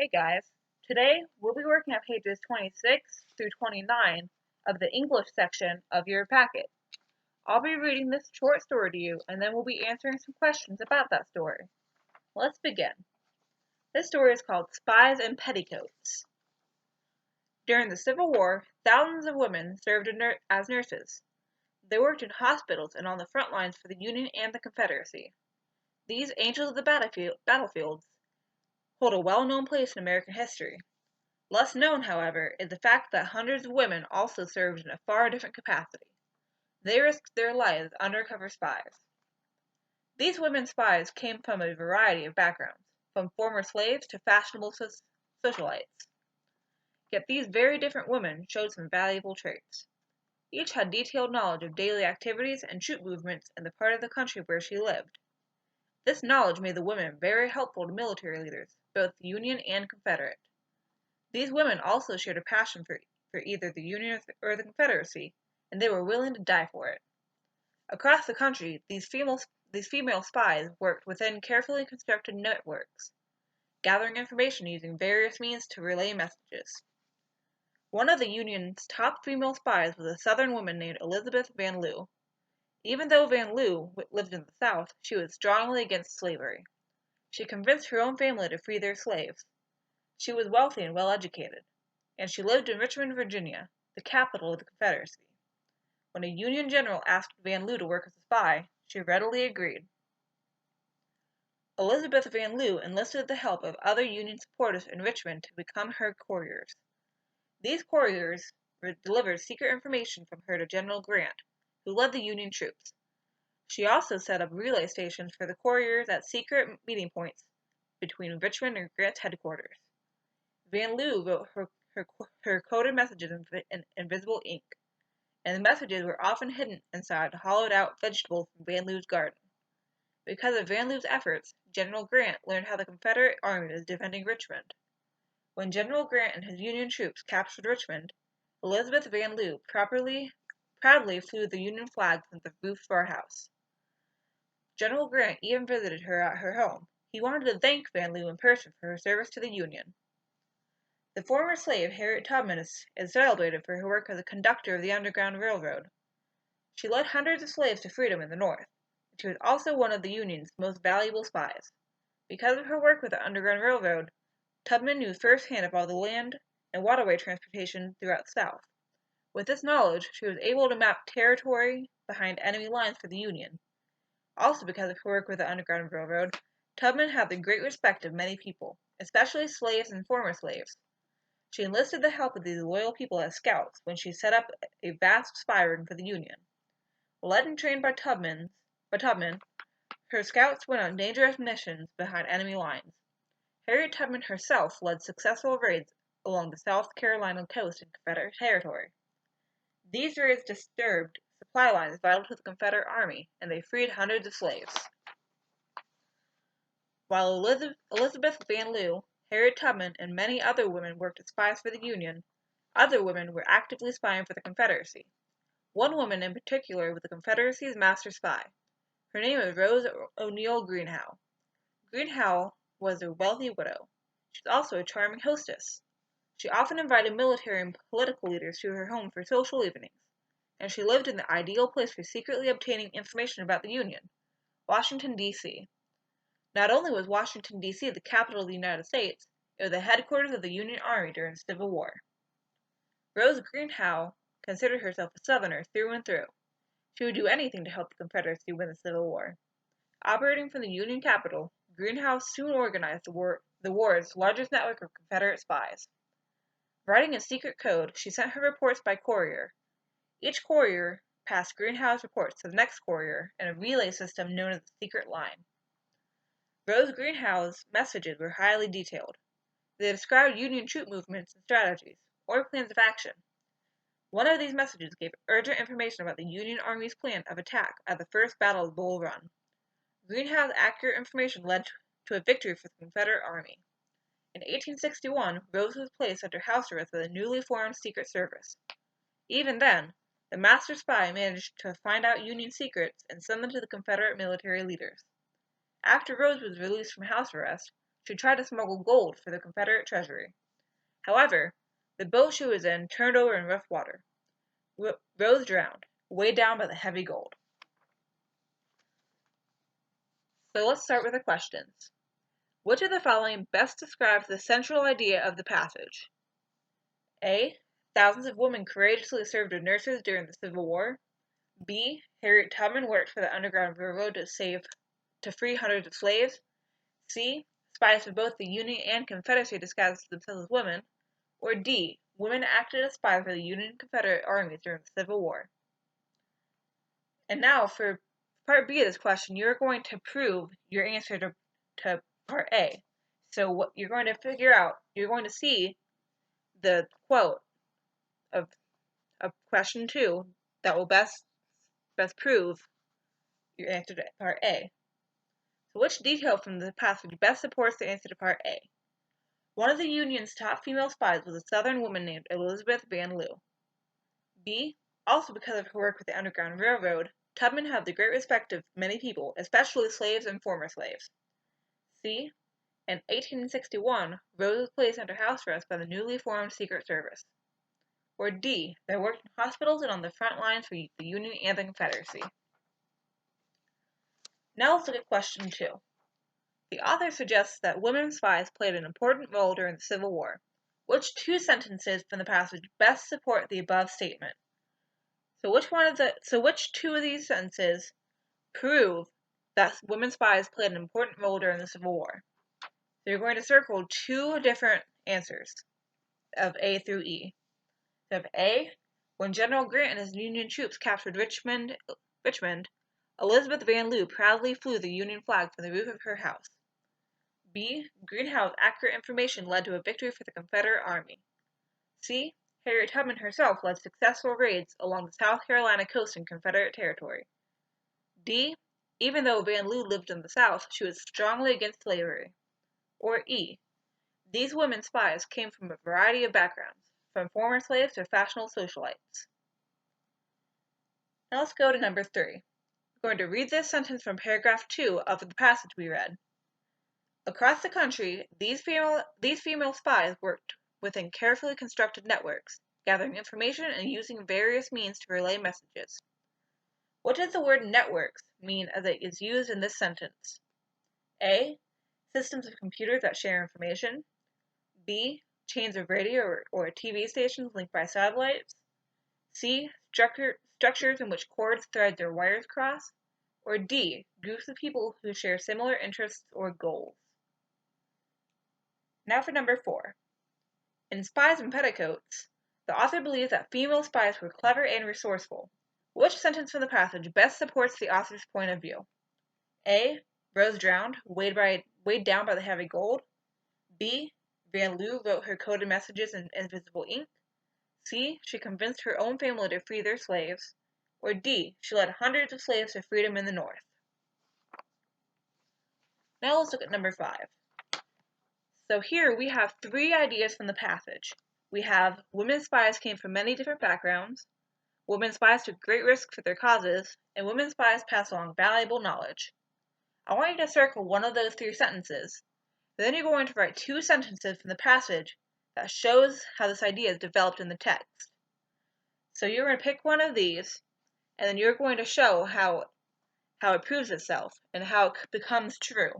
Hey guys, today we'll be working on pages 26 through 29 of the English section of your packet. I'll be reading this short story to you and then we'll be answering some questions about that story. Let's begin. This story is called Spies in Petticoats. During the Civil War, thousands of women served as nurses. They worked in hospitals and on the front lines for the Union and the Confederacy. These angels of the battlefields hold a well-known place in American history. Less known, however, is the fact that hundreds of women also served in a far different capacity. They risked their lives as undercover spies. These women spies came from a variety of backgrounds, from former slaves to fashionable socialites. Yet these very different women showed some valuable traits. Each had detailed knowledge of daily activities and troop movements in the part of the country where she lived. This knowledge made the women very helpful to military leaders, both Union and Confederate. These women also shared a passion for either the Union or the Confederacy, and they were willing to die for it. Across the country, these female spies worked within carefully constructed networks, gathering information using various means to relay messages. One of the Union's top female spies was a Southern woman named Elizabeth Van Lew. Even though Van Lew lived in the South, she was strongly against slavery. She convinced her own family to free their slaves. She was wealthy and well-educated, and she lived in Richmond, Virginia, the capital of the Confederacy. When a Union general asked Van Lew to work as a spy, she readily agreed. Elizabeth Van Lew enlisted the help of other Union supporters in Richmond to become her couriers. These couriers delivered secret information from her to General Grant, who led the Union troops. She also set up relay stations for the couriers at secret meeting points between Richmond and Grant's headquarters. Van Lew wrote her coded messages in invisible ink, and the messages were often hidden inside hollowed-out vegetables from Van Lew's garden. Because of Van Lew's efforts, General Grant learned how the Confederate Army was defending Richmond. When General Grant and his Union troops captured Richmond, Elizabeth Van Lew proudly flew the Union flag from the roof of our house. General Grant even visited her at her home. He wanted to thank Van Lew in person for her service to the Union. The former slave Harriet Tubman is celebrated for her work as a conductor of the Underground Railroad. She led hundreds of slaves to freedom in the North, and she was also one of the Union's most valuable spies. Because of her work with the Underground Railroad, Tubman knew firsthand of all the land and waterway transportation throughout the South. With this knowledge, she was able to map territory behind enemy lines for the Union. Also because of her work with the Underground Railroad, Tubman had the great respect of many people, especially slaves and former slaves. She enlisted the help of these loyal people as scouts when she set up a vast spy ring for the Union. Led and trained by Tubman, her scouts went on dangerous missions behind enemy lines. Harriet Tubman herself led successful raids along the South Carolina coast in Confederate territory. These raids disturbed supply lines vital to the Confederate Army, and they freed hundreds of slaves. While Elizabeth Van Lew, Harriet Tubman, and many other women worked as spies for the Union, other women were actively spying for the Confederacy. One woman in particular was the Confederacy's master spy. Her name was Rose O'Neal Greenhow. Greenhow was a wealthy widow. She was also a charming hostess. She often invited military and political leaders to her home for social evenings, and she lived in the ideal place for secretly obtaining information about the Union, Washington, D.C. Not only was Washington, D.C. the capital of the United States, it was the headquarters of the Union Army during the Civil War. Rose Greenhow considered herself a Southerner through and through. She would do anything to help the Confederacy win the Civil War. Operating from the Union capital, Greenhow soon organized the war's largest network of Confederate spies. Writing a secret code, she sent her reports by courier. Each courier passed Greenhow's reports to the next courier in a relay system known as the secret line. Rose Greenhow's messages were highly detailed. They described Union troop movements and strategies, or plans of action. One of these messages gave urgent information about the Union Army's plan of attack at the First Battle of Bull Run. Greenhow's accurate information led to a victory for the Confederate Army. In 1861, Rose was placed under house arrest by the newly formed Secret Service. Even then, the master spy managed to find out Union secrets and send them to the Confederate military leaders. After Rose was released from house arrest, to try to smuggle gold for the Confederate treasury. However, the boat she was in turned over in rough water. Rose drowned, weighed down by the heavy gold. So let's start with the questions. Which of the following best describes the central idea of the passage? A. Thousands of women courageously served as nurses during the Civil War. B. Harriet Tubman worked for the Underground Railroad to free hundreds of slaves. C. Spies for both the Union and Confederacy disguised themselves as women. Or D. Women acted as spies for the Union and Confederate armies during the Civil War. And now for part B of this question, you're going to prove your answer to part A. So what you're going to figure out, you're going to see the quote of question 2 that will best prove your answer to part A. So which detail from the passage best supports the answer to part A? One of the Union's top female spies was a Southern woman named Elizabeth Van Lew. B. Also because of her work with the Underground Railroad, Tubman had the great respect of many people, especially slaves and former slaves. C. In 1861, Rose was placed under house arrest by the newly formed Secret Service. Or D. They worked in hospitals and on the front lines for the Union and the Confederacy. Now let's look at question 2. The author suggests that women spies played an important role during the Civil War. Which two sentences from the passage best support the above statement? So which two of these sentences prove that women spies played an important role during the Civil War? So you're going to circle two different answers of A through E. So of A, when General Grant and his Union troops captured Richmond, Elizabeth Van Lew proudly flew the Union flag from the roof of her house. B, Greenhouse's accurate information led to a victory for the Confederate Army. C, Harriet Tubman herself led successful raids along the South Carolina coast in Confederate territory. D, even though Van Lew lived in the South, she was strongly against slavery. Or E, these women spies came from a variety of backgrounds, from former slaves to fashionable socialites. Now let's go to number 3. We're going to read this sentence from paragraph 2 of the passage we read. Across the country, these female spies worked within carefully constructed networks, gathering information and using various means to relay messages. What does the word networks mean as it is used in this sentence? A. Systems of computers that share information. B. Chains of radio or TV stations linked by satellites. C. Structures in which cords, threads, or wires cross. Or D. Groups of people who share similar interests or goals. Now for number 4. In Spies in Petticoats, the author believes that female spies were clever and resourceful. Which sentence from the passage best supports the author's point of view? A. Rose drowned, weighed down by the heavy gold. B. Van Lew wrote her coded messages in invisible ink. C. She convinced her own family to free their slaves. Or D. She led hundreds of slaves to freedom in the North. Now let's look at number 5. So here we have 3 ideas from the passage. We have women spies came from many different backgrounds, women spies took great risk for their causes, and women spies pass along valuable knowledge. I want you to circle one of those 3 sentences. Then you're going to write 2 sentences from the passage that shows how this idea is developed in the text. So you're going to pick one of these, and then you're going to show how it proves itself and how it becomes true.